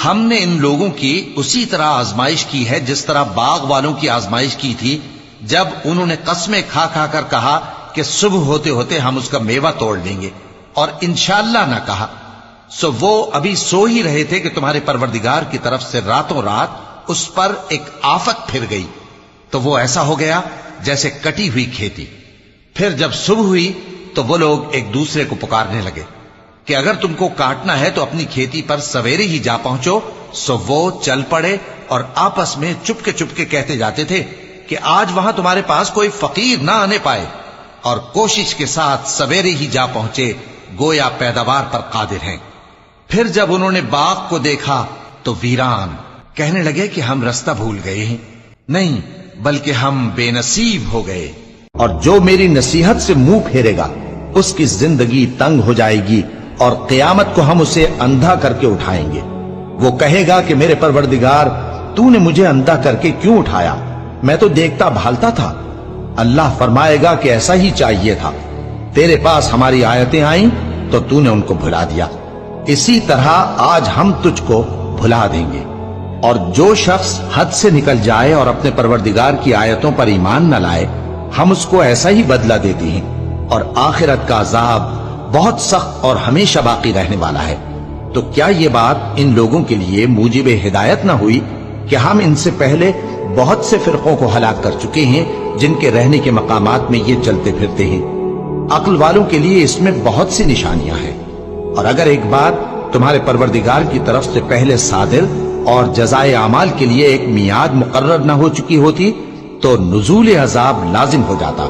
ہم نے ان لوگوں کی اسی طرح آزمائش کی ہے جس طرح باغ والوں کی آزمائش کی تھی جب انہوں نے قسمیں کھا کھا کر کہا کہ صبح ہوتے ہوتے ہم اس کا میوہ توڑ لیں گے اور انشاءاللہ نہ کہا. سو وہ ابھی سو ہی رہے تھے کہ تمہارے پروردگار کی طرف سے راتوں رات اس پر ایک آفت پھر گئی تو وہ ایسا ہو گیا جیسے کٹی ہوئی کھیتی. پھر جب صبح ہوئی تو وہ لوگ ایک دوسرے کو پکارنے لگے کہ اگر تم کو کاٹنا ہے تو اپنی کھیتی پر سویرے ہی جا پہنچو. سو وہ چل پڑے اور آپس میں چپ کے کہتے جاتے تھے کہ آج وہاں تمہارے پاس کوئی فقیر نہ آنے پائے، اور کوشش کے ساتھ سویرے ہی جا پہنچے گویا پیداوار پر قادر ہیں. پھر جب انہوں نے باغ کو دیکھا تو ویران، کہنے لگے کہ ہم رستہ بھول گئے ہیں، نہیں بلکہ ہم بے نصیب ہو گئے. اور جو میری نصیحت سے منہ پھیرے گا اس کی زندگی تنگ ہو جائے گی اور قیامت کو ہم اسے اندھا کر کے اٹھائیں گے. وہ کہے گا کہ میرے پروردگار تو نے مجھے اندھا کر کے کیوں اٹھایا، میں تو دیکھتا بھالتا تھا. اللہ فرمائے گا کہ ایسا ہی چاہیے تھا، تیرے پاس ہماری آیتیں آئیں تو تو نے ان کو بھلا دیا، اسی طرح آج ہم تجھ کو بھلا دیں گے. اور جو شخص حد سے نکل جائے اور اپنے پروردگار کی آیتوں پر ایمان نہ لائے ہم اس کو ایسا ہی بدلہ دیتے ہیں، اور آخرت کا عذاب بہت سخت اور ہمیشہ باقی رہنے والا ہے. تو کیا یہ بات ان لوگوں کے لیے موجب ہدایت نہ ہوئی کہ ہم ان سے پہلے بہت سے فرقوں کو ہلاک کر چکے ہیں جن کے رہنے کے مقامات میں یہ چلتے پھرتے ہیں. عقل والوں کے لیے اس میں بہت سی نشانیاں ہیں. اور اگر ایک بار تمہارے پروردگار کی طرف سے پہلے صادر اور جزائے اعمال کے لیے ایک میعاد مقرر نہ ہو چکی ہوتی تو نزول عذاب لازم ہو جاتا.